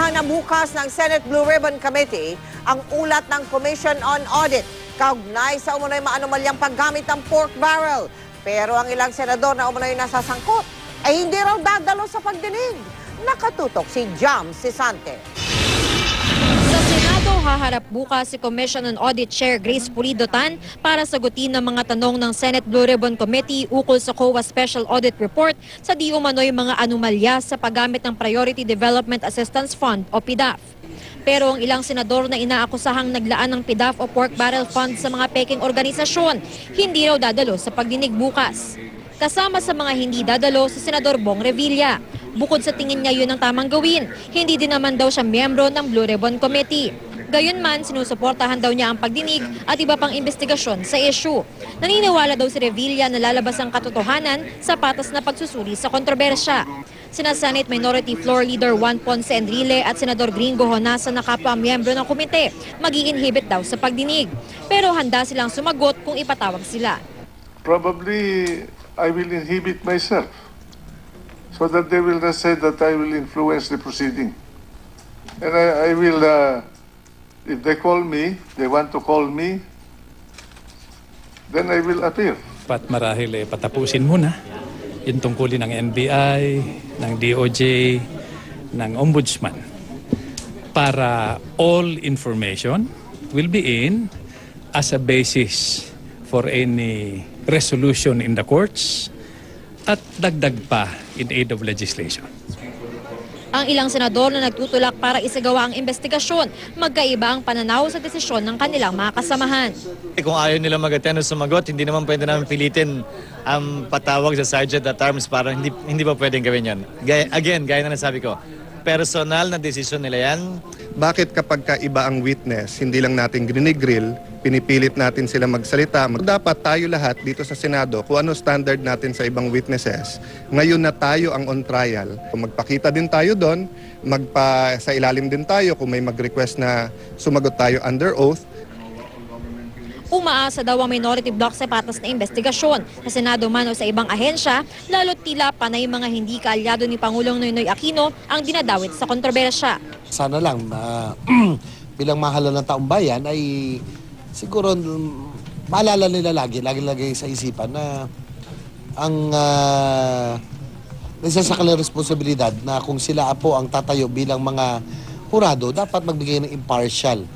Sasama na bukas ng Senate Blue Ribbon Committee ang ulat ng Commission on Audit kaugnay sa umunoy maanumalyang paggamit ng pork barrel. Pero ang ilang senador na umunoy nasasangkot ay hindi raw dadalo sa pagdinig. Nakatutok si Jam Sisante. Sa Senado, haharap bukas si Commission on Audit Chair Grace Pulido-Tan para sagutin ng mga tanong ng Senate Blue Ribbon Committee ukol sa COA Special Audit Report sa di umano'y mga anomalya sa paggamit ng Priority Development Assistance Fund o PDAF. Pero ang ilang senador na inaakusahang naglaan ng PDAF o pork barrel fund sa mga peking organisasyon, hindi raw dadalo sa pagdinig bukas. Kasama sa mga hindi dadalo si Senador Bong Revilla. Bukod sa tingin niya yun ang tamang gawin, hindi din naman daw siya miyembro ng Blue Ribbon Committee. Gayunman, sinusuportahan daw niya ang pagdinig at iba pang investigasyon sa issue. Naniniwala daw si Revilla na lalabas ang katotohanan sa patas na pagsusuri sa kontrobersya. Sina Senate Minority Floor Leader Juan Ponce Enrile at Senador Gringo Honasa na kapwa miyembro ng komite mag-i-inhibit daw sa pagdinig. Pero handa silang sumagot kung ipatawag sila. Probably I will inhibit myself so that they will not say that I will influence the proceeding. And I will, if they call me, they want to call me, then I will appear. Pat marahil patapusin muna yung tungkulin ng NBI, ng DOJ, ng Ombudsman para all information will be in as a basis for any resolution in the courts at dagdag pa in aid of legislation. Ang ilang senador na nagtutulak para isagawa ang investigasyon, magkaiba ang pananaw sa desisyon ng kanilang mga kasamahan. Kung ayaw nila mag-attend o sumagot, hindi naman pwede namin pilitin ang patawag sa Sergeant at Arms para hindi pa pwedeng gawin yan. Again, gaya na nasabi ko, personal na desisyon nila yan. Bakit kapag iba ang witness, hindi lang natin grinigrill, pinipilit natin sila magsalita? Dapat tayo lahat dito sa Senado, kung ano standard natin sa ibang witnesses, ngayon na tayo ang on trial. Magpakita din tayo doon, sa ilalim din tayo kung may mag-request na sumagot tayo under oath. Umaasa daw ang minority bloc sa patas na investigasyon sa Senado man o sa ibang ahensya, lalo't tila panay mga hindi kaalyado ni Pangulong Noynoy Aquino ang dinadawit sa kontrobersya. Sana lang na bilang mahal ng taong bayan ay siguro maalala nila lagi sa isipan na ang nagsasakal ng responsibilidad na kung sila po ang tatayo bilang mga hurado, dapat magbigay ng impartial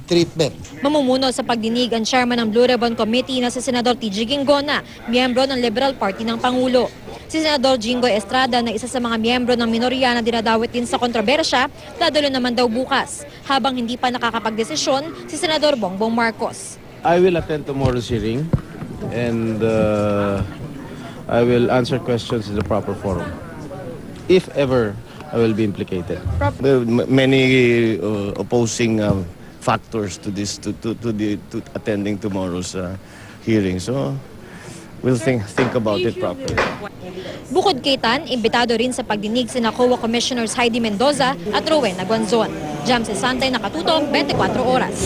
treatment. Mamumuno sa pagdinig ang chairman ng Blue Ribbon Committee na si Senador TG Ginggona, miyembro ng Liberal Party ng Pangulo. Si Senador Jingo Estrada na isa sa mga miyembro ng minorya na dinadawit din sa kontrobersya, dadalo naman daw bukas. Habang hindi pa nakakapagdesisyon, si Senador Bongbong Marcos. I will attend tomorrow's hearing and I will answer questions in the proper forum. If ever I will be implicated. There are many opposing factors to this, to attending tomorrow's hearing. So we'll think about it properly. Bukod kay Tan, imbitado rin sa pagdinig sina COA Commissioners Heidi Mendoza at Rowena Guanzon. Jam Sisante, nakatutok, 24 oras.